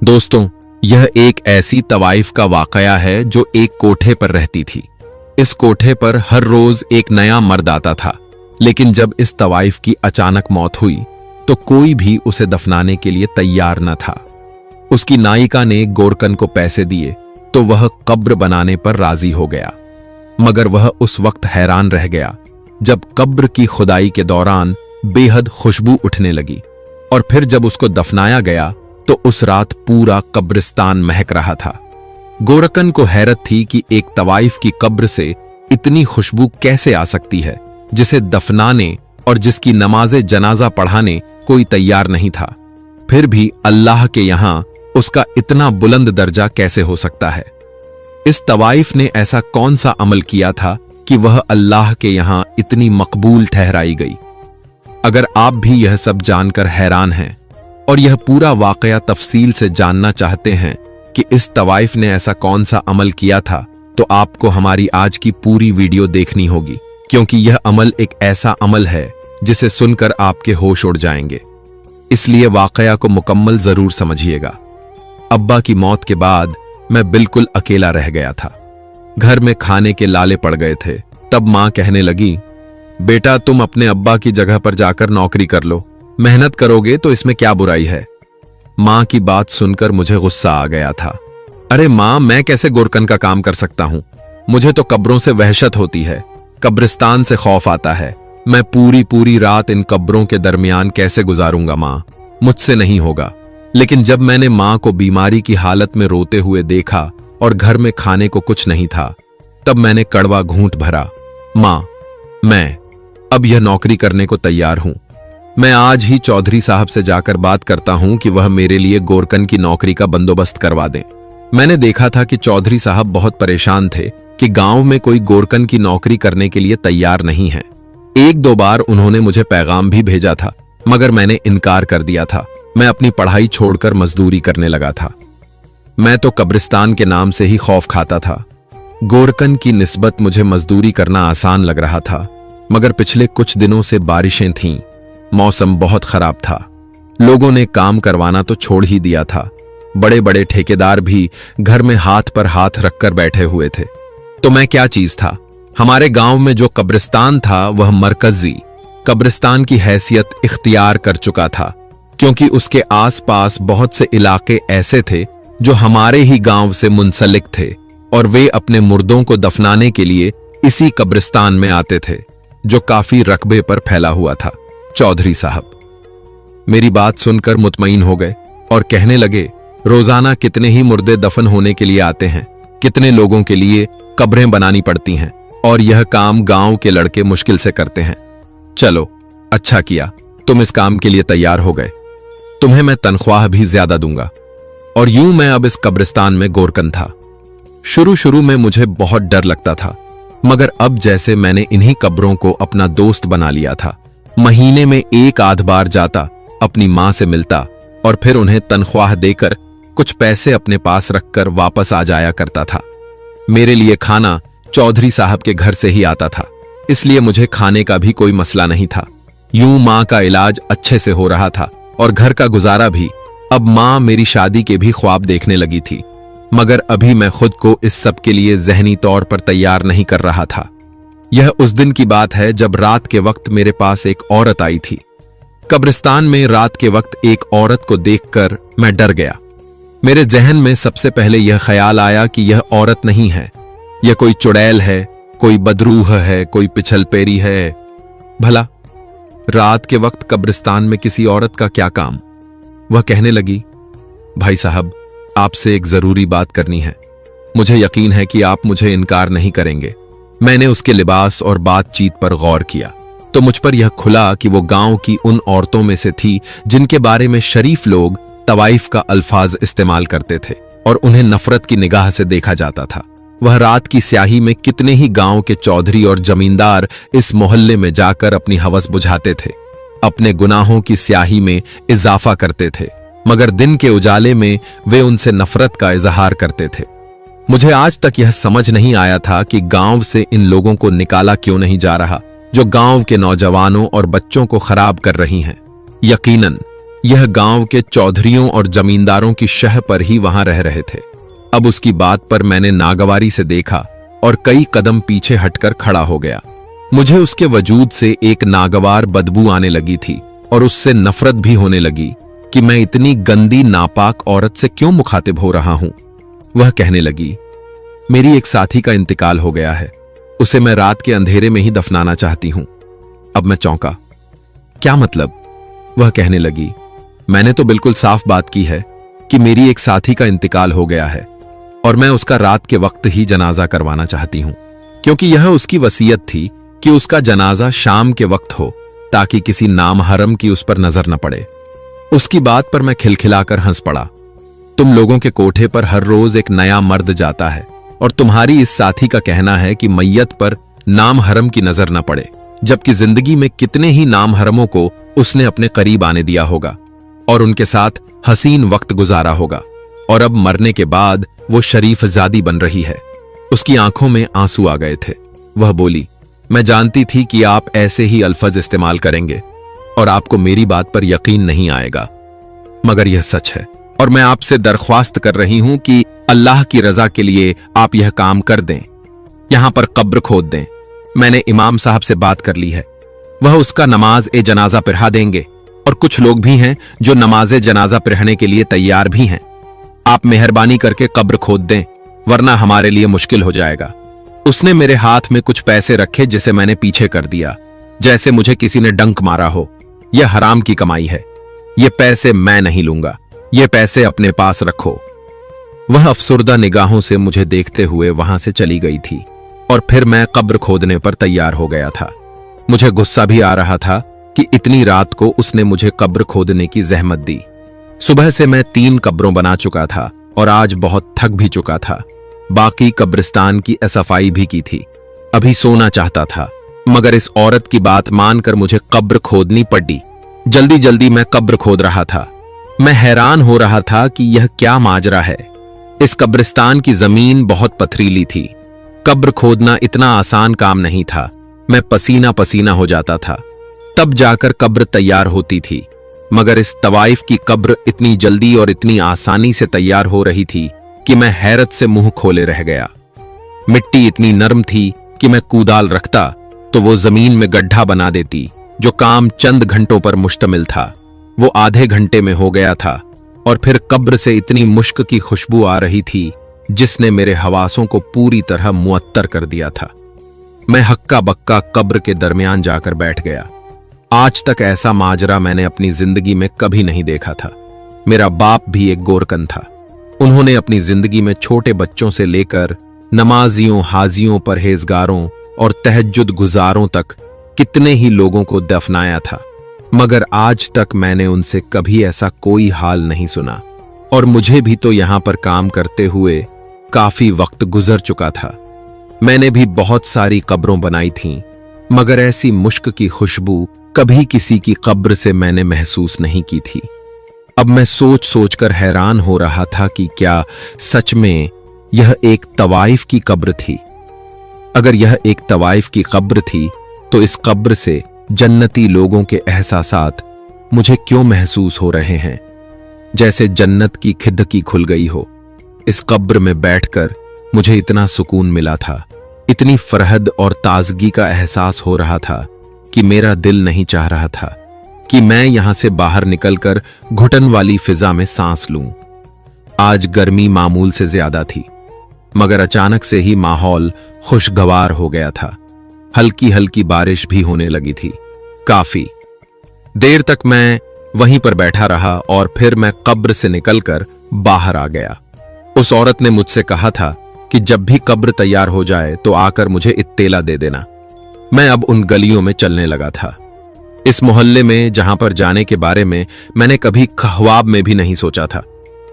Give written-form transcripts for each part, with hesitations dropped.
दोस्तों, यह एक ऐसी तवाइफ का वाकया है जो एक कोठे पर रहती थी। इस कोठे पर हर रोज एक नया मर्द आता था, लेकिन जब इस तवाइफ की अचानक मौत हुई तो कोई भी उसे दफनाने के लिए तैयार न था। उसकी नायिका ने गोरकन को पैसे दिए तो वह कब्र बनाने पर राजी हो गया, मगर वह उस वक्त हैरान रह गया जब कब्र की खुदाई के दौरान बेहद खुशबू उठने लगी, और फिर जब उसको दफनाया गया तो उस रात पूरा कब्रिस्तान महक रहा था। गोरकन को हैरत थी कि एक तवाइफ की कब्र से इतनी खुशबू कैसे आ सकती है, जिसे दफनाने और जिसकी नमाज़े जनाजा पढ़ाने कोई तैयार नहीं था। फिर भी अल्लाह के यहां उसका इतना बुलंद दर्जा कैसे हो सकता है? इस तवाइफ ने ऐसा कौन सा अमल किया था कि वह अल्लाह के यहां इतनी मकबूल ठहराई गई? अगर आप भी यह सब जानकर हैरान हैं और यह पूरा वाकया तफसील से जानना चाहते हैं कि इस तवाइफ ने ऐसा कौन सा अमल किया था, तो आपको हमारी आज की पूरी वीडियो देखनी होगी, क्योंकि यह अमल एक ऐसा अमल है जिसे सुनकर आपके होश उड़ जाएंगे। इसलिए वाकया को मुकम्मल जरूर समझिएगा। अब्बा की मौत के बाद मैं बिल्कुल अकेला रह गया था। घर में खाने के लाले पड़ गए थे। तब मां कहने लगी, बेटा तुम अपने अब्बा की जगह पर जाकर नौकरी कर लो, मेहनत करोगे तो इसमें क्या बुराई है। मां की बात सुनकर मुझे गुस्सा आ गया था। अरे मां, मैं कैसे गोरकन का काम कर सकता हूं? मुझे तो कब्रों से वहशत होती है, कब्रिस्तान से खौफ आता है। मैं पूरी रात इन कब्रों के दरमियान कैसे गुजारूंगा मां? मुझसे नहीं होगा। लेकिन जब मैंने मां को बीमारी की हालत में रोते हुए देखा और घर में खाने को कुछ नहीं था, तब मैंने कड़वा घूंट भरा। मां, मैं अब यह नौकरी करने को तैयार हूं। मैं आज ही चौधरी साहब से जाकर बात करता हूं कि वह मेरे लिए गोरकन की नौकरी का बंदोबस्त करवा दें। मैंने देखा था कि चौधरी साहब बहुत परेशान थे कि गांव में कोई गोरकन की नौकरी करने के लिए तैयार नहीं है। एक दो बार उन्होंने मुझे पैगाम भी भेजा था, मगर मैंने इनकार कर दिया था। मैं अपनी पढ़ाई छोड़कर मजदूरी करने लगा था। मैं तो कब्रिस्तान के नाम से ही खौफ खाता था। गोरकन की निस्बत मुझे मजदूरी करना आसान लग रहा था, मगर पिछले कुछ दिनों से बारिशें थीं, मौसम बहुत खराब था। लोगों ने काम करवाना तो छोड़ ही दिया था। बड़े बड़े ठेकेदार भी घर में हाथ पर हाथ रखकर बैठे हुए थे। तो मैं क्या चीज था? हमारे गांव में जो कब्रिस्तान था वह मरकजी कब्रिस्तान की हैसियत इख्तियार कर चुका था, क्योंकि उसके आसपास बहुत से इलाके ऐसे थे जो हमारे ही गांव से मुंसलिक थे, और वे अपने मुर्दों को दफनाने के लिए इसी कब्रिस्तान में आते थे, जो काफी रकबे पर फैला हुआ था। चौधरी साहब मेरी बात सुनकर मुतमईन हो गए और कहने लगे, रोजाना कितने ही मुर्दे दफन होने के लिए आते हैं, कितने लोगों के लिए कब्रें बनानी पड़ती हैं, और यह काम गांव के लड़के मुश्किल से करते हैं। चलो, अच्छा किया तुम इस काम के लिए तैयार हो गए। तुम्हें मैं तनख्वाह भी ज्यादा दूंगा। और यूं मैं अब इस कब्रिस्तान में गोरकन था। शुरू में मुझे बहुत डर लगता था, मगर अब जैसे मैंने इन्हीं कब्रों को अपना दोस्त बना लिया था। महीने में एक आध बार जाता, अपनी मां से मिलता और फिर उन्हें तनख्वाह देकर कुछ पैसे अपने पास रखकर वापस आ जाया करता था। मेरे लिए खाना चौधरी साहब के घर से ही आता था, इसलिए मुझे खाने का भी कोई मसला नहीं था। यूं मां का इलाज अच्छे से हो रहा था और घर का गुजारा भी। अब मां मेरी शादी के भी ख्वाब देखने लगी थी, मगर अभी मैं खुद को इस सब के लिए जहनी तौर पर तैयार नहीं कर रहा था। यह उस दिन की बात है जब रात के वक्त मेरे पास एक औरत आई थी। कब्रिस्तान में रात के वक्त एक औरत को देखकर मैं डर गया। मेरे जहन में सबसे पहले यह ख्याल आया कि यह औरत नहीं है, यह कोई चुड़ैल है, कोई बदरूह है, कोई पिछलपेरी है। भला रात के वक्त कब्रिस्तान में किसी औरत का क्या काम? वह कहने लगी, भाई साहब, आपसे एक जरूरी बात करनी है। मुझे यकीन है कि आप मुझे इनकार नहीं करेंगे। मैंने उसके लिबास और बातचीत पर गौर किया तो मुझ पर यह खुला कि वो गांव की उन औरतों में से थी जिनके बारे में शरीफ लोग तवाइफ का अल्फाज इस्तेमाल करते थे और उन्हें नफरत की निगाह से देखा जाता था। वह रात की स्याही में कितने ही गांव के चौधरी और जमींदार इस मोहल्ले में जाकर अपनी हवस बुझाते थे, अपने गुनाहों की स्याही में इजाफा करते थे, मगर दिन के उजाले में वे उनसे नफरत का इजहार करते थे। मुझे आज तक यह समझ नहीं आया था कि गांव से इन लोगों को निकाला क्यों नहीं जा रहा, जो गांव के नौजवानों और बच्चों को खराब कर रही हैं। यकीनन यह गांव के चौधरियों और जमींदारों की शह पर ही वहां रह रहे थे। अब उसकी बात पर मैंने नागवारी से देखा और कई कदम पीछे हटकर खड़ा हो गया। मुझे उसके वजूद से एक नागवार बदबू आने लगी थी और उससे नफरत भी होने लगी कि मैं इतनी गंदी नापाक औरत से क्यों मुखातिब हो रहा हूं। वह कहने लगी, मेरी एक साथी का इंतकाल हो गया है, उसे मैं रात के अंधेरे में ही दफनाना चाहती हूं। अब मैं चौंका। क्या मतलब? वह कहने लगी, मैंने तो बिल्कुल साफ बात की है कि मेरी एक साथी का इंतकाल हो गया है और मैं उसका रात के वक्त ही जनाजा करवाना चाहती हूं, क्योंकि यह उसकी वसीयत थी कि उसका जनाजा शाम के वक्त हो ताकि किसी नामहरम की उस पर नजर न पड़े। उसकी बात पर मैं खिलखिलाकर हंस पड़ा। तुम लोगों के कोठे पर हर रोज एक नया मर्द जाता है और तुम्हारी इस साथी का कहना है कि मैयत पर नामहरम की नजर न पड़े, जबकि जिंदगी में कितने ही नामहरमों को उसने अपने करीब आने दिया होगा और उनके साथ हसीन वक्त गुजारा होगा, और अब मरने के बाद वो शरीफ जादी बन रही है। उसकी आंखों में आंसू आ गए थे। वह बोली, मैं जानती थी कि आप ऐसे ही अल्फज इस्तेमाल करेंगे और आपको मेरी बात पर यकीन नहीं आएगा, मगर यह सच है और मैं आपसे दरख्वास्त कर रही हूं कि अल्लाह की रजा के लिए आप यह काम कर दें, यहां पर कब्र खोद दें। मैंने इमाम साहब से बात कर ली है, वह उसका नमाज ए जनाजा पढ़ा देंगे और कुछ लोग भी हैं जो नमाज जनाजा पढ़ने के लिए तैयार भी हैं। आप मेहरबानी करके कब्र खोद दें, वरना हमारे लिए मुश्किल हो जाएगा। उसने मेरे हाथ में कुछ पैसे रखे जिसे मैंने पीछे कर दिया, जैसे मुझे किसी ने डंक मारा हो। यह हराम की कमाई है, ये पैसे मैं नहीं लूंगा, ये पैसे अपने पास रखो। वह अफसुर्दा निगाहों से मुझे देखते हुए वहां से चली गई थी और फिर मैं कब्र खोदने पर तैयार हो गया था। मुझे गुस्सा भी आ रहा था कि इतनी रात को उसने मुझे कब्र खोदने की जहमत दी। सुबह से मैं 3 कब्रों बना चुका था और आज बहुत थक भी चुका था। बाकी कब्रिस्तान की सफाई भी की थी। अभी सोना चाहता था, मगर इस औरत की बात मानकर मुझे कब्र खोदनी पड़ी। जल्दी जल्दी मैं कब्र खोद रहा था। मैं हैरान हो रहा था कि यह क्या माजरा है। इस कब्रिस्तान की जमीन बहुत पथरीली थी। कब्र खोदना इतना आसान काम नहीं था। मैं पसीना पसीना हो जाता था, तब जाकर कब्र तैयार होती थी। मगर इस तवाइफ की कब्र इतनी जल्दी और इतनी आसानी से तैयार हो रही थी कि मैं हैरत से मुंह खोले रह गया। मिट्टी इतनी नरम थी कि मैं कुदाल रखता तो वो जमीन में गड्ढा बना देती। जो काम चंद घंटों पर मुश्तमिल था वो आधे घंटे में हो गया था, और फिर कब्र से इतनी मुश्क की खुशबू आ रही थी जिसने मेरे हवासों को पूरी तरह मुअत्तर कर दिया था। मैं हक्का बक्का कब्र के दरमियान जाकर बैठ गया। आज तक ऐसा माजरा मैंने अपनी जिंदगी में कभी नहीं देखा था। मेरा बाप भी एक गोरकन था। उन्होंने अपनी जिंदगी में छोटे बच्चों से लेकर नमाजियों, हाजियों, परहेजगारों और तहज्जुद गुजारों तक कितने ही लोगों को दफनाया था, मगर आज तक मैंने उनसे कभी ऐसा कोई हाल नहीं सुना। और मुझे भी तो यहां पर काम करते हुए काफी वक्त गुजर चुका था। मैंने भी बहुत सारी कब्रों बनाई थीं, मगर ऐसी मुश्क की खुशबू कभी किसी की कब्र से मैंने महसूस नहीं की थी। अब मैं सोच सोचकर हैरान हो रहा था कि क्या सच में यह एक तवाइफ की कब्र थी। अगर यह एक तवाइफ की कब्र थी तो इस कब्र से जन्नती लोगों के एहसासात मुझे क्यों महसूस हो रहे हैं, जैसे जन्नत की खिड़की खुल गई हो। इस कब्र में बैठकर मुझे इतना सुकून मिला था, इतनी फरहद और ताजगी का एहसास हो रहा था कि मेरा दिल नहीं चाह रहा था कि मैं यहां से बाहर निकलकर घुटन वाली फिजा में सांस लूं। आज गर्मी मामूल से ज्यादा थी, मगर अचानक से ही माहौल खुशगवार हो गया था। हल्की हल्की बारिश भी होने लगी थी। काफी देर तक मैं वहीं पर बैठा रहा और फिर मैं कब्र से निकलकर बाहर आ गया। उस औरत ने मुझसे कहा था कि जब भी कब्र तैयार हो जाए तो आकर मुझे इत्तेला दे देना। मैं अब उन गलियों में चलने लगा था, इस मोहल्ले में जहां पर जाने के बारे में मैंने कभी ख्वाब में भी नहीं सोचा था।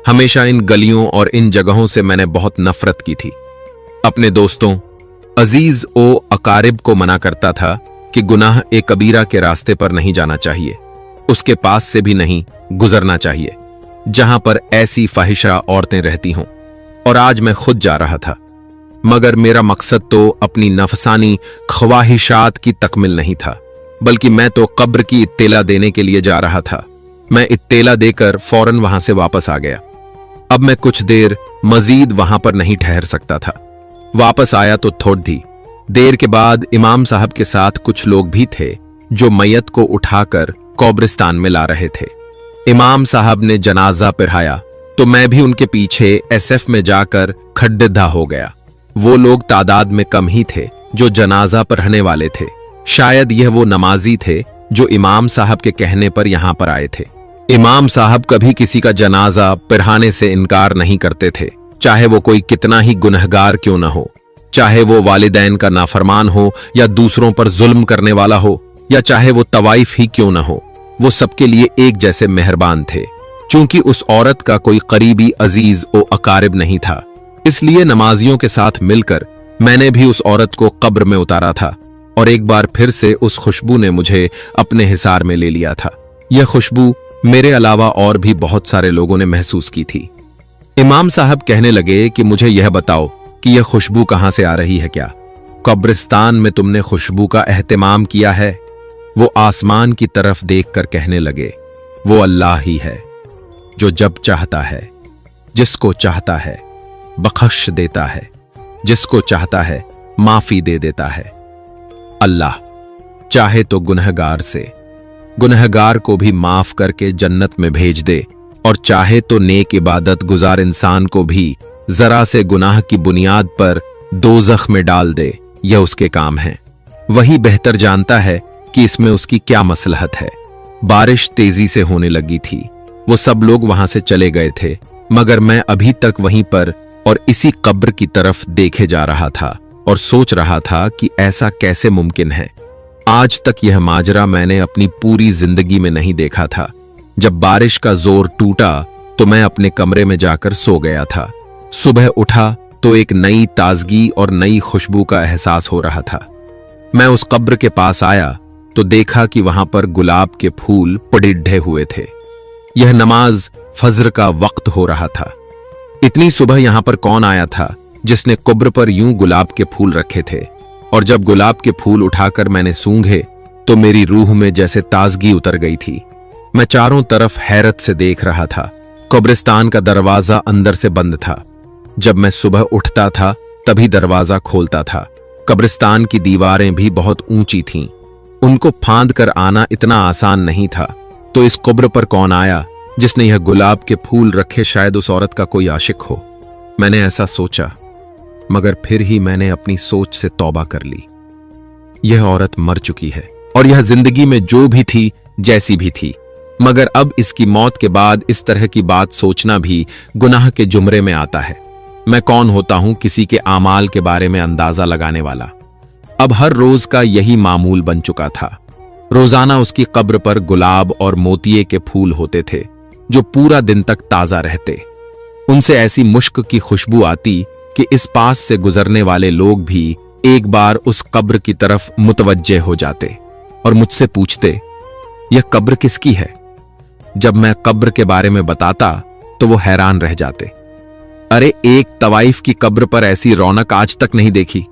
हमेशा इन गलियों और इन जगहों से मैंने बहुत नफरत की थी। अपने दोस्तों, अजीज ओ अकारिब को मना करता था कि गुनाह ए कबीरा के रास्ते पर नहीं जाना चाहिए, उसके पास से भी नहीं गुजरना चाहिए जहां पर ऐसी फाहिशा औरतें रहती हों। और आज मैं खुद जा रहा था, मगर मेरा मकसद तो अपनी नफसानी ख्वाहिशात की तकमिल नहीं था, बल्कि मैं तो कब्र की इत्तेला देने के लिए जा रहा था। मैं इत्तेला देकर फौरन वहां से वापस आ गया। अब मैं कुछ देर मजीद वहां पर नहीं ठहर सकता था। वापस आया तो थोड़ी देर के बाद इमाम साहब के साथ कुछ लोग भी थे जो मैयत को उठाकर कब्रिस्तान में ला रहे थे। इमाम साहब ने जनाजा पढ़ाया तो मैं भी उनके पीछे एसएफ में जाकर खड्डा हो गया। वो लोग तादाद में कम ही थे जो जनाजा पढ़ने वाले थे। शायद यह वो नमाजी थे जो इमाम साहब के कहने पर यहां पर आए थे। इमाम साहब कभी किसी का जनाजा पढ़ाने से इनकार नहीं करते थे, चाहे वो कोई कितना ही गुनहगार क्यों न हो, चाहे वो वालिदैन का नाफरमान हो या दूसरों पर जुल्म करने वाला हो, या चाहे वो तवाइफ ही क्यों न हो। वो सबके लिए एक जैसे मेहरबान थे। चूंकि उस औरत का कोई करीबी अजीज ओ अकारिब नहीं था, इसलिए नमाजियों के साथ मिलकर मैंने भी उस औरत को कब्र में उतारा था और एक बार फिर से उस खुशबू ने मुझे अपने हिसार में ले लिया था। यह खुशबू मेरे अलावा और भी बहुत सारे लोगों ने महसूस की थी। इमाम साहब कहने लगे कि मुझे यह बताओ कि यह खुशबू कहां से आ रही है। क्या कब्रिस्तान में तुमने खुशबू का एहतमाम किया है? वो आसमान की तरफ देखकर कहने लगे, वो अल्लाह ही है जो जब चाहता है, जिसको चाहता है बख्श देता है, जिसको चाहता है माफी दे देता है। अल्लाह चाहे तो गुनहगार को भी माफ करके जन्नत में भेज दे और चाहे तो नेक इबादत गुजार इंसान को भी जरा से गुनाह की बुनियाद पर दोज़ख में डाल दे। यह उसके काम है। वही बेहतर जानता है कि इसमें उसकी क्या मसलहत है। बारिश तेजी से होने लगी थी। वो सब लोग वहां से चले गए थे, मगर मैं अभी तक वहीं पर और इसी कब्र की तरफ देखे जा रहा था और सोच रहा था कि ऐसा कैसे मुमकिन है। आज तक यह माजरा मैंने अपनी पूरी जिंदगी में नहीं देखा था। जब बारिश का जोर टूटा तो मैं अपने कमरे में जाकर सो गया था। सुबह उठा तो एक नई ताजगी और नई खुशबू का एहसास हो रहा था। मैं उस कब्र के पास आया तो देखा कि वहां पर गुलाब के फूल पड़िढ़े हुए थे। यह नमाज फज्र का वक्त हो रहा था। इतनी सुबह यहां पर कौन आया था जिसने कब्र पर यूं गुलाब के फूल रखे थे? और जब गुलाब के फूल उठाकर मैंने सूंघे तो मेरी रूह में जैसे ताजगी उतर गई थी। मैं चारों तरफ हैरत से देख रहा था। कब्रिस्तान का दरवाजा अंदर से बंद था। जब मैं सुबह उठता था तभी दरवाजा खोलता था। कब्रिस्तान की दीवारें भी बहुत ऊंची थीं। उनको फांद कर आना इतना आसान नहीं था। तो इस कब्र पर कौन आया जिसने यह गुलाब के फूल रखे? शायद उस औरत का कोई आशिक हो। मैंने ऐसा सोचा, मगर फिर ही मैंने अपनी सोच से तौबा कर ली। यह औरत मर चुकी है और यह जिंदगी में जो भी थी जैसी भी थी, मगर अब इसकी मौत के बाद इस तरह की बात सोचना भी गुनाह के जुमरे में आता है। मैं कौन होता हूं किसी के आमाल के बारे में अंदाजा लगाने वाला। अब हर रोज का यही मामूल बन चुका था। रोजाना उसकी कब्र पर गुलाब और मोतिये के फूल होते थे जो पूरा दिन तक ताजा रहते। उनसे ऐसी मुश्क की खुशबू आती कि इस पास से गुजरने वाले लोग भी एक बार उस कब्र की तरफ मुतवज्जे हो जाते और मुझसे पूछते, यह कब्र किसकी है? जब मैं कब्र के बारे में बताता तो वो हैरान रह जाते। अरे, एक तवाइफ की कब्र पर ऐसी रौनक आज तक नहीं देखी।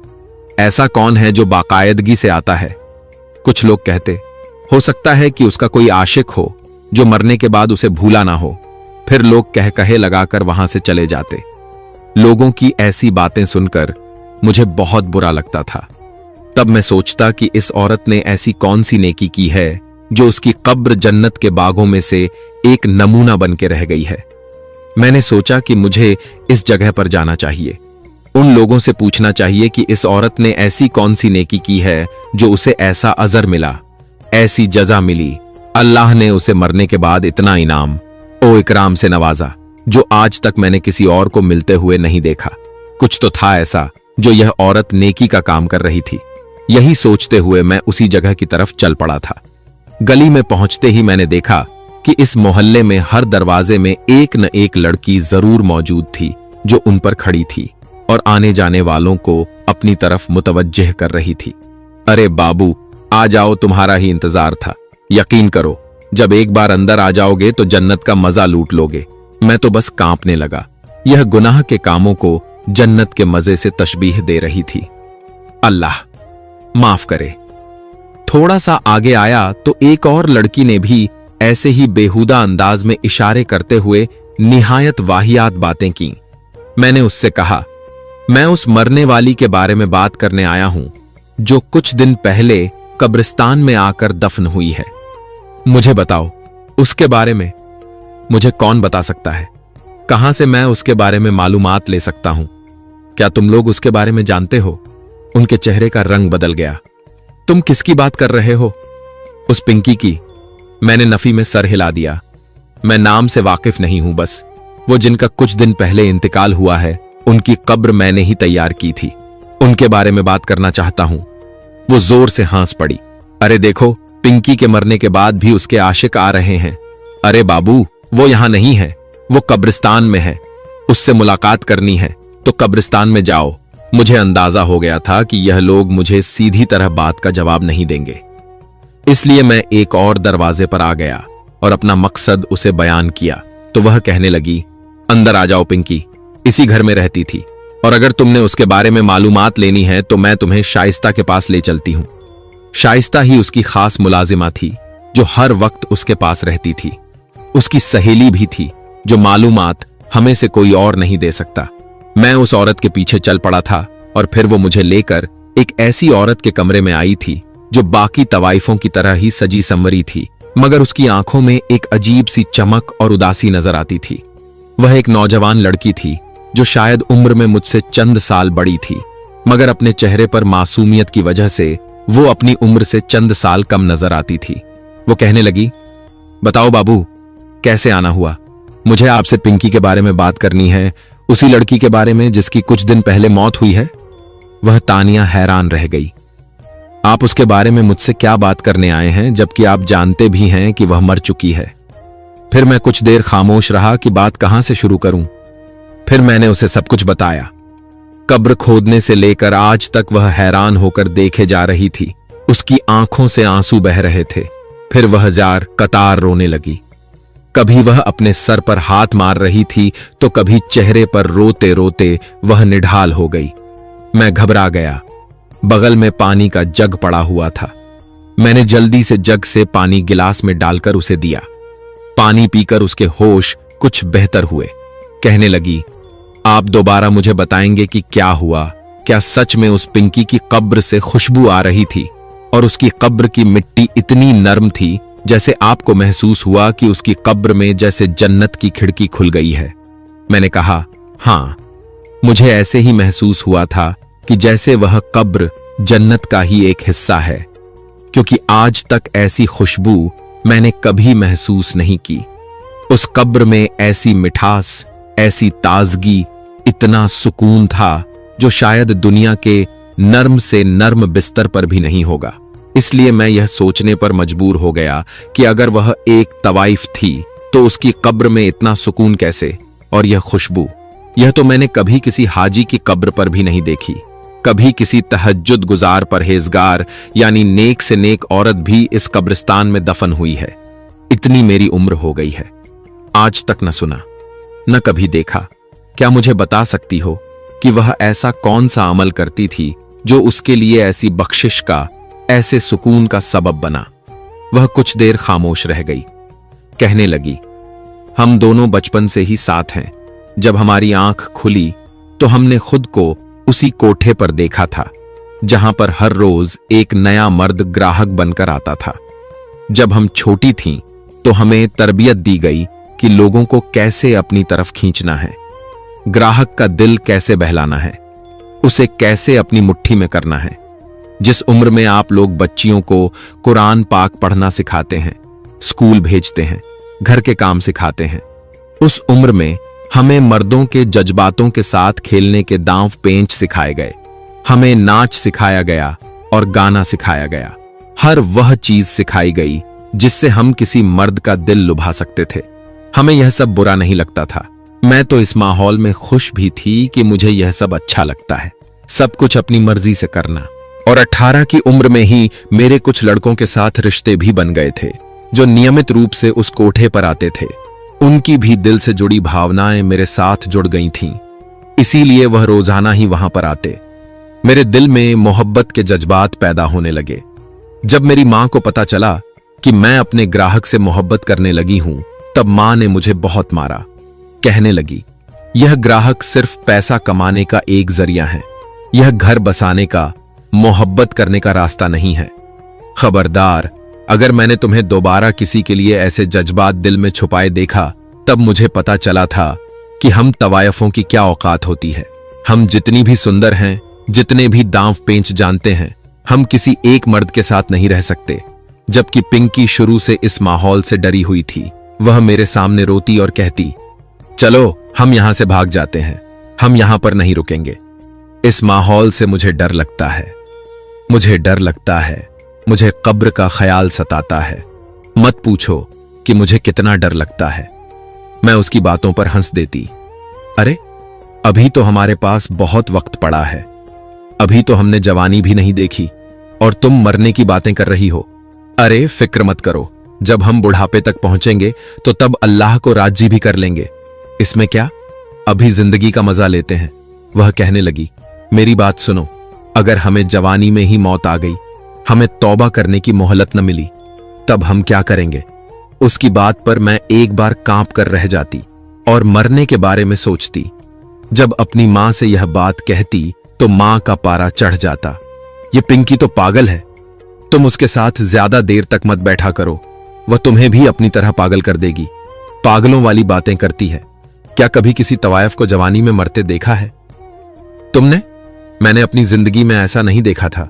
ऐसा कौन है जो बाकायदगी से आता है? कुछ लोग कहते, हो सकता है कि उसका कोई आशिक हो जो मरने के बाद उसे भूला ना हो। फिर लोग कह कहे लगाकर वहां से चले जाते। लोगों की ऐसी बातें सुनकर मुझे बहुत बुरा लगता था। तब मैं सोचता कि इस औरत ने ऐसी कौन सी नेकी की है जो उसकी कब्र जन्नत के बागों में से एक नमूना बन के रह गई है। मैंने सोचा कि मुझे इस जगह पर जाना चाहिए। उन लोगों से पूछना चाहिए कि इस औरत ने ऐसी कौन सी नेकी की है जो उसे ऐसा अजर मिला, ऐसी जजा मिली। अल्लाह ने उसे मरने के बाद इतना इनाम ओ इकराम से नवाजा जो आज तक मैंने किसी और को मिलते हुए नहीं देखा। कुछ तो था ऐसा जो यह औरत नेकी का काम कर रही थी। यही सोचते हुए मैं उसी जगह की तरफ चल पड़ा था। गली में पहुंचते ही मैंने देखा कि इस मोहल्ले में हर दरवाजे में एक न एक लड़की जरूर मौजूद थी जो उन पर खड़ी थी और आने जाने वालों को अपनी तरफ मुतवज्जह कर रही थी। अरे बाबू, आ जाओ, तुम्हारा ही इंतजार था। यकीन करो, जब एक बार अंदर आ जाओगे तो जन्नत का मजा लूट लोगे। मैं तो बस कांपने लगा। यह गुनाह के कामों को जन्नत के मजे से तशबीह दे रही थी। अल्लाह माफ करे। थोड़ा सा आगे आया तो एक और लड़की ने भी ऐसे ही बेहुदा अंदाज में इशारे करते हुए निहायत वाहियात बातें की। मैंने उससे कहा, मैं उस मरने वाली के बारे में बात करने आया हूं जो कुछ दिन पहले कब्रिस्तान में आकर दफन हुई है। मुझे बताओ उसके बारे में। मुझे कौन बता सकता है? कहां से मैं उसके बारे में मालूमात ले सकता हूं? क्या तुम लोग उसके बारे में जानते हो? उनके चेहरे का रंग बदल गया। तुम किसकी बात कर रहे हो? उस पिंकी की। मैंने नफी में सर हिला दिया। मैं नाम से वाकिफ नहीं हूं, बस वो जिनका कुछ दिन पहले इंतकाल हुआ है, उनकी कब्र मैंने ही तैयार की थी, उनके बारे में बात करना चाहता हूं। वो जोर से हंस पड़ी। अरे देखो, पिंकी के मरने के बाद भी उसके आशिक आ रहे हैं। अरे बाबू, वो यहां नहीं है, वो कब्रिस्तान में है। उससे मुलाकात करनी है तो कब्रिस्तान में जाओ। मुझे अंदाजा हो गया था कि यह लोग मुझे सीधी तरह बात का जवाब नहीं देंगे, इसलिए मैं एक और दरवाजे पर आ गया और अपना मकसद उसे बयान किया। तो वह कहने लगी, अंदर आ जाओ, पिंकी इसी घर में रहती थी, और अगर तुमने उसके बारे में मालूमात लेनी है तो मैं तुम्हें शाइस्ता के पास ले चलती हूं। शाइस्ता ही उसकी खास मुलाजिमा थी जो हर वक्त उसके पास रहती थी। उसकी सहेली भी थी जो मालूमात हमें से कोई और नहीं दे सकता। मैं उस औरत के पीछे चल पड़ा था और फिर वो मुझे लेकर एक ऐसी औरत के कमरे में आई थी जो बाकी तवाइफों की तरह ही सजी संवरी थी, मगर उसकी आंखों में एक अजीब सी चमक और उदासी नजर आती थी। वह एक नौजवान लड़की थी जो शायद उम्र में मुझसे चंद साल बड़ी थी, मगर अपने चेहरे पर मासूमियत की वजह से वो अपनी उम्र से चंद साल कम नजर आती थी। वो कहने लगी, बताओ बाबू, कैसे आना हुआ? मुझे आपसे पिंकी के बारे में बात करनी है, उसी लड़की के बारे में जिसकी कुछ दिन पहले मौत हुई है। वह तानिया हैरान रह गई। आप उसके बारे में मुझसे क्या बात करने आए हैं, जबकि आप जानते भी हैं कि वह मर चुकी है? फिर मैं कुछ देर खामोश रहा कि बात कहां से शुरू करूं। फिर मैंने उसे सब कुछ बताया। कब्र खोदने से लेकर आज तक वह हैरान होकर देखे जा रही थी। उसकी आंखों से आंसू बह रहे थे। फिर वह जार कतार रोने लगी। कभी वह अपने सर पर हाथ मार रही थी तो कभी चेहरे पर रोते रोते वह निढाल हो गई। मैं घबरा गया। बगल में पानी का जग पड़ा हुआ था। मैंने जल्दी से जग से पानी गिलास में डालकर उसे दिया। पानी पीकर उसके होश कुछ बेहतर हुए। कहने लगी, आप दोबारा मुझे बताएंगे कि क्या हुआ? क्या सच में उस पिंकी की कब्र से खुशबू आ रही थी और उसकी कब्र की मिट्टी इतनी नर्म थी जैसे आपको महसूस हुआ कि उसकी कब्र में जैसे जन्नत की खिड़की खुल गई है? मैंने कहा, हां, मुझे ऐसे ही महसूस हुआ था कि जैसे वह कब्र जन्नत का ही एक हिस्सा है, क्योंकि आज तक ऐसी खुशबू मैंने कभी महसूस नहीं की। उस कब्र में ऐसी मिठास, ऐसी ताजगी, इतना सुकून था जो शायद दुनिया के नर्म से नर्म बिस्तर पर भी नहीं होगा। इसलिए मैं यह सोचने पर मजबूर हो गया कि अगर वह एक तवाइफ थी तो उसकी कब्र में इतना सुकून कैसे, और यह खुशबू, यह तो मैंने कभी किसी हाजी की कब्र पर भी नहीं देखी। कभी किसी तहज्जुद गुजार परहेजगार यानी नेक से नेक औरत भी इस कब्रिस्तान में दफन हुई है। इतनी मेरी उम्र हो गई है, आज तक न सुना, न कभी देखा। क्या मुझे बता सकती हो कि वह ऐसा कौन सा अमल करती थी जो उसके लिए ऐसी बख्शिश का, ऐसे सुकून का सबब बना? वह कुछ देर खामोश रह गई। कहने लगी, हम दोनों बचपन से ही साथ हैं। जब हमारी आंख खुली तो हमने खुद को उसी कोठे पर देखा था जहां पर हर रोज एक नया मर्द ग्राहक बनकर आता था। जब हम छोटी थीं तो हमें तरबियत दी गई कि लोगों को कैसे अपनी तरफ खींचना है, ग्राहक का दिल कैसे बहलाना है, उसे कैसे अपनी मुट्ठी में करना है। जिस उम्र में आप लोग बच्चियों को कुरान पाक पढ़ना सिखाते हैं, स्कूल भेजते हैं, घर के काम सिखाते हैं, उस उम्र में हमें मर्दों के जज्बातों के साथ खेलने के दांव पेंच सिखाए गए। हमें नाच सिखाया गया और गाना सिखाया गया। हर वह चीज सिखाई गई जिससे हम किसी मर्द का दिल लुभा सकते थे। हमें यह सब बुरा नहीं लगता था। मैं तो इस माहौल में खुश भी थी कि मुझे यह सब अच्छा लगता है, सब कुछ अपनी मर्जी से करना। और 18 की उम्र में ही मेरे कुछ लड़कों के साथ रिश्ते भी बन गए थे जो नियमित रूप से उस कोठे पर आते थे। उनकी भी दिल से जुड़ी भावनाएं मेरे साथ जुड़ गई थीं, इसीलिए वह रोजाना ही वहां पर आते। मेरे दिल में मोहब्बत के जज्बात पैदा होने लगे। जब मेरी मां को पता चला कि मैं अपने ग्राहक से मोहब्बत करने लगी हूं, तब मां ने मुझे बहुत मारा। कहने लगी, यह ग्राहक सिर्फ पैसा कमाने का एक जरिया है, यह घर बसाने का, मोहब्बत करने का रास्ता नहीं है। खबरदार, अगर मैंने तुम्हें दोबारा किसी के लिए ऐसे जज्बात दिल में छुपाए देखा, तब मुझे पता चला था कि हम तवायफों की क्या औकात होती है। हम जितनी भी सुंदर हैं, जितने भी दांव पेंच जानते हैं, हम किसी एक मर्द के साथ नहीं रह सकते। जबकि पिंकी शुरू से इस माहौल से डरी हुई थी। वह मेरे सामने रोती और कहती, चलो हम यहां से भाग जाते हैं, हम यहां पर नहीं रुकेंगे। इस माहौल से मुझे डर लगता है, मुझे डर लगता है, मुझे कब्र का ख्याल सताता है। मत पूछो कि मुझे कितना डर लगता है। मैं उसकी बातों पर हंस देती। अरे, अभी तो हमारे पास बहुत वक्त पड़ा है, अभी तो हमने जवानी भी नहीं देखी और तुम मरने की बातें कर रही हो। अरे फिक्र मत करो, जब हम बुढ़ापे तक पहुंचेंगे तो तब अल्लाह को राजी भी कर लेंगे। इसमें क्या, अभी जिंदगी का मजा लेते हैं। वह कहने लगी, मेरी बात सुनो, अगर हमें जवानी में ही मौत आ गई, हमें तौबा करने की मोहलत न मिली, तब हम क्या करेंगे? उसकी बात पर मैं एक बार कांप कर रह जाती और मरने के बारे में सोचती। जब अपनी मां से यह बात कहती तो मां का पारा चढ़ जाता। ये पिंकी तो पागल है, तुम उसके साथ ज्यादा देर तक मत बैठा करो, वह तुम्हें भी अपनी तरह पागल कर देगी। पागलों वाली बातें करती है। क्या कभी किसी तवायफ को जवानी में मरते देखा है तुमने? मैंने अपनी जिंदगी में ऐसा नहीं देखा था।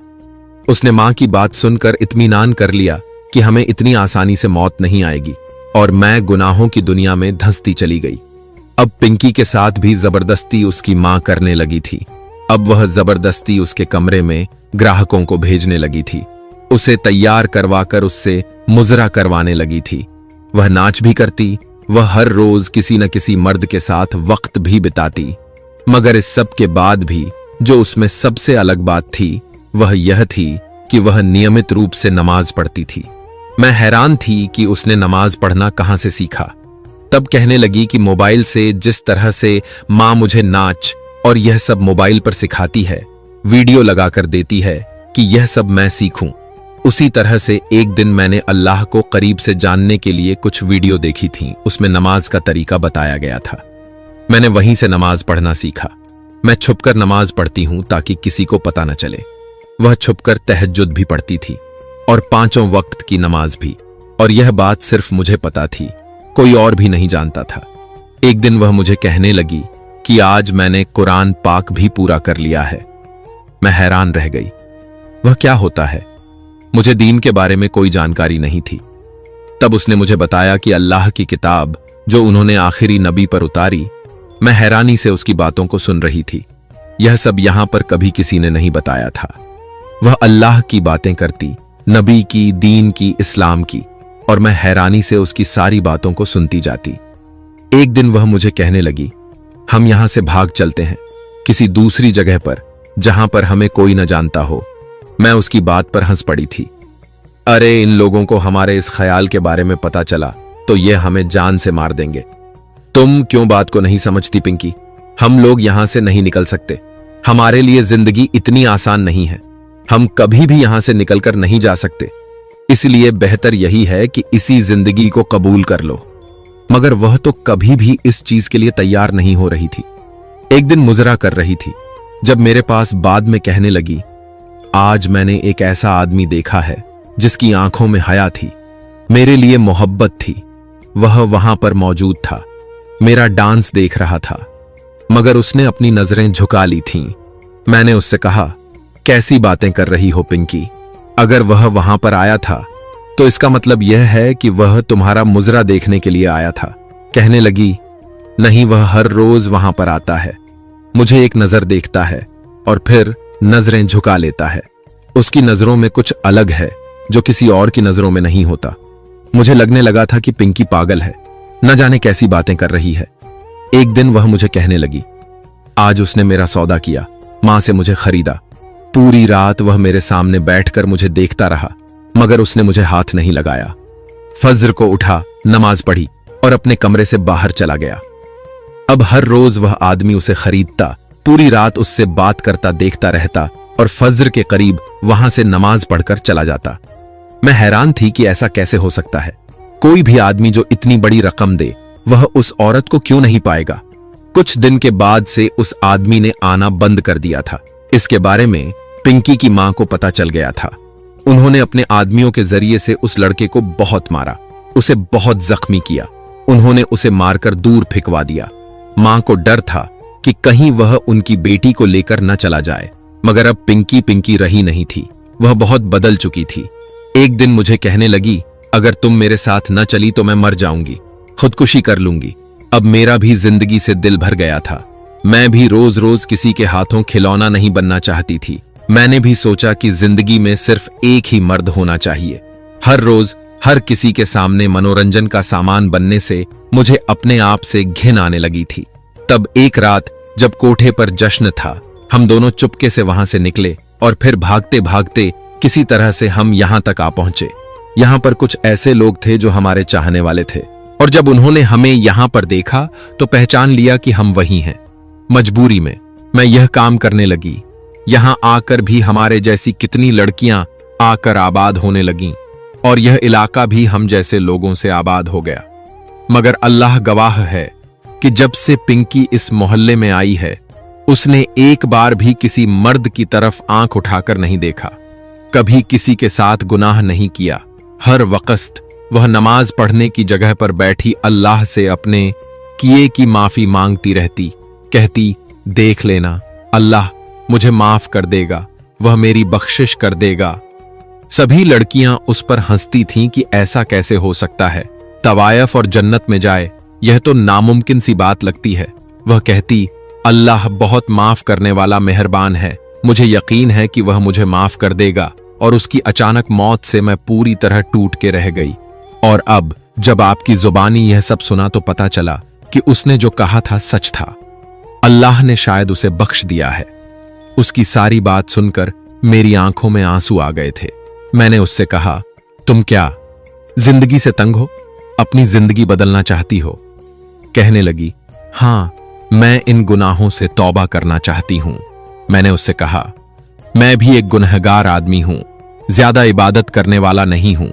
उसने मां की बात सुनकर इत्मीनान कर लिया कि हमें इतनी आसानी से मौत नहीं आएगी, और मैं गुनाहों की दुनिया में धंसती चली गई। अब पिंकी के साथ भी जबरदस्ती उसकी मां करने लगी थी। अब वह जबरदस्ती उसके कमरे में ग्राहकों को भेजने लगी थी, उसे तैयार करवाकर उससे मुजरा करवाने लगी थी। वह नाच भी करती, वह हर रोज किसी न किसी मर्द के साथ वक्त भी बिताती। मगर इस सब के बाद भी जो उसमें सबसे अलग बात थी, वह यह थी कि वह नियमित रूप से नमाज पढ़ती थी। मैं हैरान थी कि उसने नमाज पढ़ना कहां से सीखा। तब कहने लगी कि मोबाइल से जिस तरह से मां मुझे नाच और यह सब मोबाइल पर सिखाती है, वीडियो लगाकर देती है कि यह सब मैं सीखूं, उसी तरह से एक दिन मैंने अल्लाह को करीब से जानने के लिए कुछ वीडियो देखी थी। उसमें नमाज का तरीका बताया गया था। मैंने वहीं से नमाज पढ़ना सीखा। मैं छुपकर नमाज पढ़ती हूं ताकि किसी को पता न चले। वह छुपकर तहज्जुद भी पढ़ती थी और 5 वक्त की नमाज भी, और यह बात सिर्फ मुझे पता थी, कोई और भी नहीं जानता था। एक दिन वह मुझे कहने लगी कि आज मैंने कुरान पाक भी पूरा कर लिया है। मैं हैरान रह गई। वह क्या होता है? मुझे दीन के बारे में कोई जानकारी नहीं थी। तब उसने मुझे बताया कि अल्लाह की किताब जो उन्होंने आखिरी नबी पर उतारी। मैं हैरानी से उसकी बातों को सुन रही थी। यह सब यहां पर कभी किसी ने नहीं बताया था। वह अल्लाह की बातें करती, नबी की, दीन की, इस्लाम की, और मैं हैरानी से उसकी सारी बातों को सुनती जाती। एक दिन वह मुझे कहने लगी, हम यहां से भाग चलते हैं किसी दूसरी जगह पर जहां पर हमें कोई न जानता हो। मैं उसकी बात पर हंस पड़ी थी। अरे, इन लोगों को हमारे इस ख्याल के बारे में पता चला तो ये हमें जान से मार देंगे। तुम क्यों बात को नहीं समझती पिंकी? हम लोग यहां से नहीं निकल सकते। हमारे लिए जिंदगी इतनी आसान नहीं है। हम कभी भी यहां से निकलकर नहीं जा सकते। इसलिए बेहतर यही है कि इसी जिंदगी को कबूल कर लो। मगर वह तो कभी भी इस चीज के लिए तैयार नहीं हो रही थी। एक दिन मुजरा कर रही थी जब मेरे पास बाद में कहने लगी, आज मैंने एक ऐसा आदमी देखा है जिसकी आंखों में हया थी, मेरे लिए मोहब्बत थी। वह वहां पर मौजूद था, मेरा डांस देख रहा था, मगर उसने अपनी नजरें झुका ली थीं। मैंने उससे कहा, कैसी बातें कर रही हो पिंकी? अगर वह वहां पर आया था तो इसका मतलब यह है कि वह तुम्हारा मुजरा देखने के लिए आया था। कहने लगी, नहीं, वह हर रोज वहां पर आता है, मुझे एक नजर देखता है और फिर नजरें झुका लेता है। उसकी नजरों में कुछ अलग है जो किसी और की नजरों में नहीं होता। मुझे लगने लगा था कि पिंकी पागल है, न जाने कैसी बातें कर रही है। एक दिन वह मुझे कहने लगी, आज उसने मेरा सौदा किया, मां से मुझे खरीदा। पूरी रात वह मेरे सामने बैठकर मुझे देखता रहा, मगर उसने मुझे हाथ नहीं लगाया। फज्र को उठा, नमाज पढ़ी और अपने कमरे से बाहर चला गया। अब हर रोज वह आदमी उसे खरीदता, पूरी रात उससे बात करता देखता रहता और फज्र के करीब वहां से नमाज पढ़कर चला जाता। मैं हैरान थी कि ऐसा कैसे हो सकता है। कोई भी आदमी जो इतनी बड़ी रकम दे वह उस औरत को क्यों नहीं पाएगा। कुछ दिन के बाद से उस आदमी ने आना बंद कर दिया था। इसके बारे में पिंकी की मां को पता चल गया था। उन्होंने अपने आदमियों के जरिए से उस लड़के को बहुत मारा, उसे बहुत जख्मी किया। उन्होंने उसे मारकर दूर फेंकवा दिया। मां को डर था कि कहीं वह उनकी बेटी को लेकर न चला जाए, मगर अब पिंकी पिंकी रही नहीं थी। वह बहुत बदल चुकी थी। एक दिन मुझे कहने लगी, अगर तुम मेरे साथ न चली तो मैं मर जाऊंगी, खुदकुशी कर लूंगी। अब मेरा भी जिंदगी से दिल भर गया था। मैं भी रोज रोज किसी के हाथों खिलौना नहीं बनना चाहती थी। मैंने भी सोचा कि जिंदगी में सिर्फ एक ही मर्द होना चाहिए। हर रोज हर किसी के सामने मनोरंजन का सामान बनने से मुझे अपने आप से घिन आने लगी थी। तब एक रात जब कोठे पर जश्न था, हम दोनों चुपके से वहां से निकले और फिर भागते भागते किसी तरह से हम यहां तक आ पहुंचे। यहां पर कुछ ऐसे लोग थे जो हमारे चाहने वाले थे, और जब उन्होंने हमें यहां पर देखा तो पहचान लिया कि हम वही हैं। मजबूरी में मैं यह काम करने लगी। यहां आकर भी हमारे जैसी कितनी लड़कियां आकर आबाद होने लगीं, और यह इलाका भी हम जैसे लोगों से आबाद हो गया। मगर अल्लाह गवाह है कि जब से पिंकी इस मोहल्ले में आई है, उसने एक बार भी किसी मर्द की तरफ आंख उठाकर नहीं देखा, कभी किसी के साथ गुनाह नहीं किया। हर वक्त वह नमाज पढ़ने की जगह पर बैठी अल्लाह से अपने किए की माफी मांगती रहती, कहती, देख लेना, अल्लाह मुझे माफ कर देगा, वह मेरी बख्शिश कर देगा। सभी लड़कियां उस पर हंसती थीं कि ऐसा कैसे हो सकता है, तवायफ और जन्नत में जाए, यह तो नामुमकिन सी बात लगती है। वह कहती, अल्लाह बहुत माफ करने वाला मेहरबान है, मुझे यकीन है कि वह मुझे माफ कर देगा। और उसकी अचानक मौत से मैं पूरी तरह टूट के रह गई। और अब जब आपकी जुबानी यह सब सुना तो पता चला कि उसने जो कहा था सच था। अल्लाह ने शायद उसे बख्श दिया है। उसकी सारी बात सुनकर मेरी आंखों में आंसू आ गए थे। मैंने उससे कहा, तुम क्या जिंदगी से तंग हो, अपनी जिंदगी बदलना चाहती हो? कहने लगी, हां, मैं इन गुनाहों से तौबा करना चाहती हूं। मैंने उससे कहा, मैं भी एक गुनहगार आदमी हूं, ज्यादा इबादत करने वाला नहीं हूं,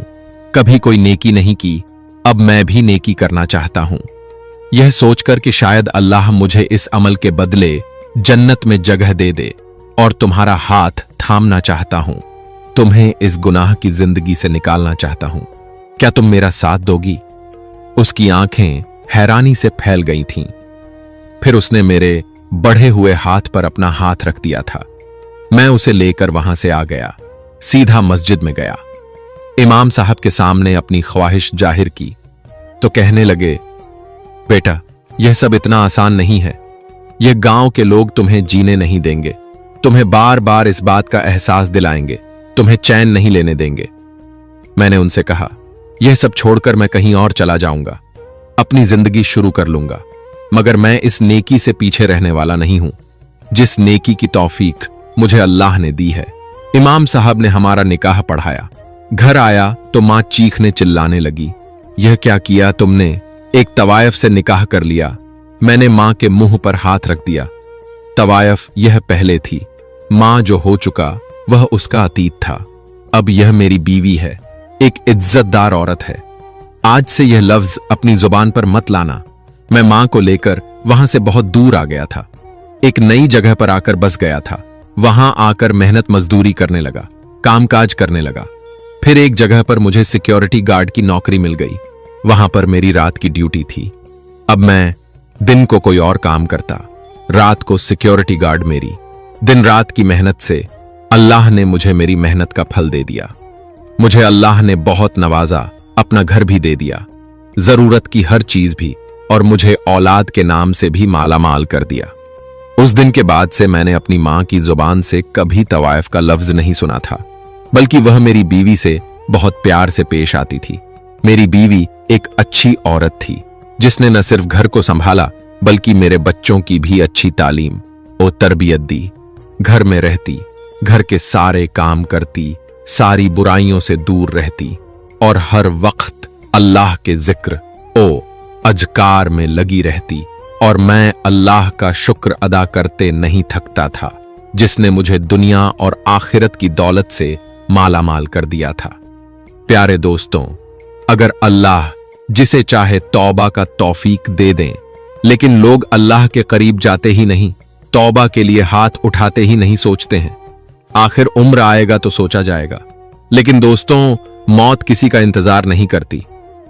कभी कोई नेकी नहीं की, अब मैं भी नेकी करना चाहता हूं, यह सोचकर कि शायद अल्लाह मुझे इस अमल के बदले जन्नत में जगह दे दे, और तुम्हारा हाथ थामना चाहता हूं, तुम्हें इस गुनाह की जिंदगी से निकालना चाहता हूं, क्या तुम मेरा साथ दोगी? उसकी आंखें हैरानी से फैल गई थीं। फिर उसने मेरे बढ़े हुए हाथ पर अपना हाथ रख दिया था। मैं उसे लेकर वहां से आ गया, सीधा मस्जिद में गया। इमाम साहब के सामने अपनी ख्वाहिश जाहिर की तो कहने लगे, बेटा, यह सब इतना आसान नहीं है। यह गांव के लोग तुम्हें जीने नहीं देंगे, तुम्हें बार बार इस बात का एहसास दिलाएंगे, तुम्हें चैन नहीं लेने देंगे। मैंने उनसे कहा, यह सब छोड़कर मैं कहीं और चला जाऊंगा, अपनी जिंदगी शुरू कर लूंगा, मगर मैं इस नेकी से पीछे रहने वाला नहीं हूं, जिस नेकी की तौफीक मुझे अल्लाह ने दी है। इमाम साहब ने हमारा निकाह पढ़ाया। घर आया तो मां चीखने चिल्लाने लगी, यह क्या किया तुमने? एक तवायफ से निकाह कर लिया। मैंने मां के मुंह पर हाथ रख दिया। तवायफ यह पहले थी, मां जो हो चुका वह उसका अतीत था। अब यह मेरी बीवी है, एक इज्जतदार औरत है। आज से यह लफ्ज अपनी जुबान पर मत लाना। मैं मां को लेकर वहां से बहुत दूर आ गया था, एक नई जगह पर आकर बस गया था। वहां आकर मेहनत मजदूरी करने लगा, कामकाज करने लगा। फिर एक जगह पर मुझे सिक्योरिटी गार्ड की नौकरी मिल गई। वहां पर मेरी रात की ड्यूटी थी। अब मैं दिन को कोई और काम करता, रात को सिक्योरिटी गार्ड मेरी। दिन रात की मेहनत से अल्लाह ने मुझे मेरी मेहनत का फल दे दिया। मुझे अल्लाह ने बहुत नवाजा, अपना घर भी दे दिया, जरूरत की हर चीज भी, और मुझे औलाद के नाम से भी मालामाल कर दिया। उस दिन के बाद से मैंने अपनी मां की जुबान से कभी तवायफ का लफ्ज नहीं सुना था, बल्कि वह मेरी बीवी से बहुत प्यार से पेश आती थी। मेरी बीवी एक अच्छी औरत थी, जिसने न सिर्फ घर को संभाला बल्कि मेरे बच्चों की भी अच्छी तालीम और तरबियत दी। घर में रहती, घर के सारे काम करती, सारी बुराइयों से दूर रहती, और हर वक्त अल्लाह के जिक्र ओ अजकार में लगी रहती। और मैं अल्लाह का शुक्र अदा करते नहीं थकता था, जिसने मुझे दुनिया और आखिरत की दौलत से माला माल कर दिया था। प्यारे दोस्तों, अगर अल्लाह जिसे चाहे तौबा का तौफीक दे दें, लेकिन लोग अल्लाह के करीब जाते ही नहीं, तौबा के लिए हाथ उठाते ही नहीं, सोचते हैं आखिर उम्र आएगा तो सोचा जाएगा। लेकिन दोस्तों, मौत किसी का इंतजार नहीं करती।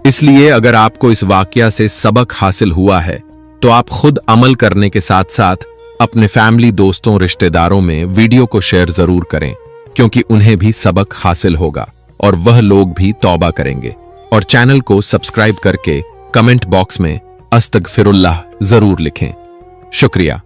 इसलिए अगर आपको इस वाकया से सबक हासिल हुआ है तो आप खुद अमल करने के साथ साथ अपने फैमिली, दोस्तों, रिश्तेदारों में वीडियो को शेयर जरूर करें, क्योंकि उन्हें भी सबक हासिल होगा और वह लोग भी तौबा करेंगे। और चैनल को सब्सक्राइब करके कमेंट बॉक्स में अस्तगफिरुल्लाह जरूर लिखें। शुक्रिया।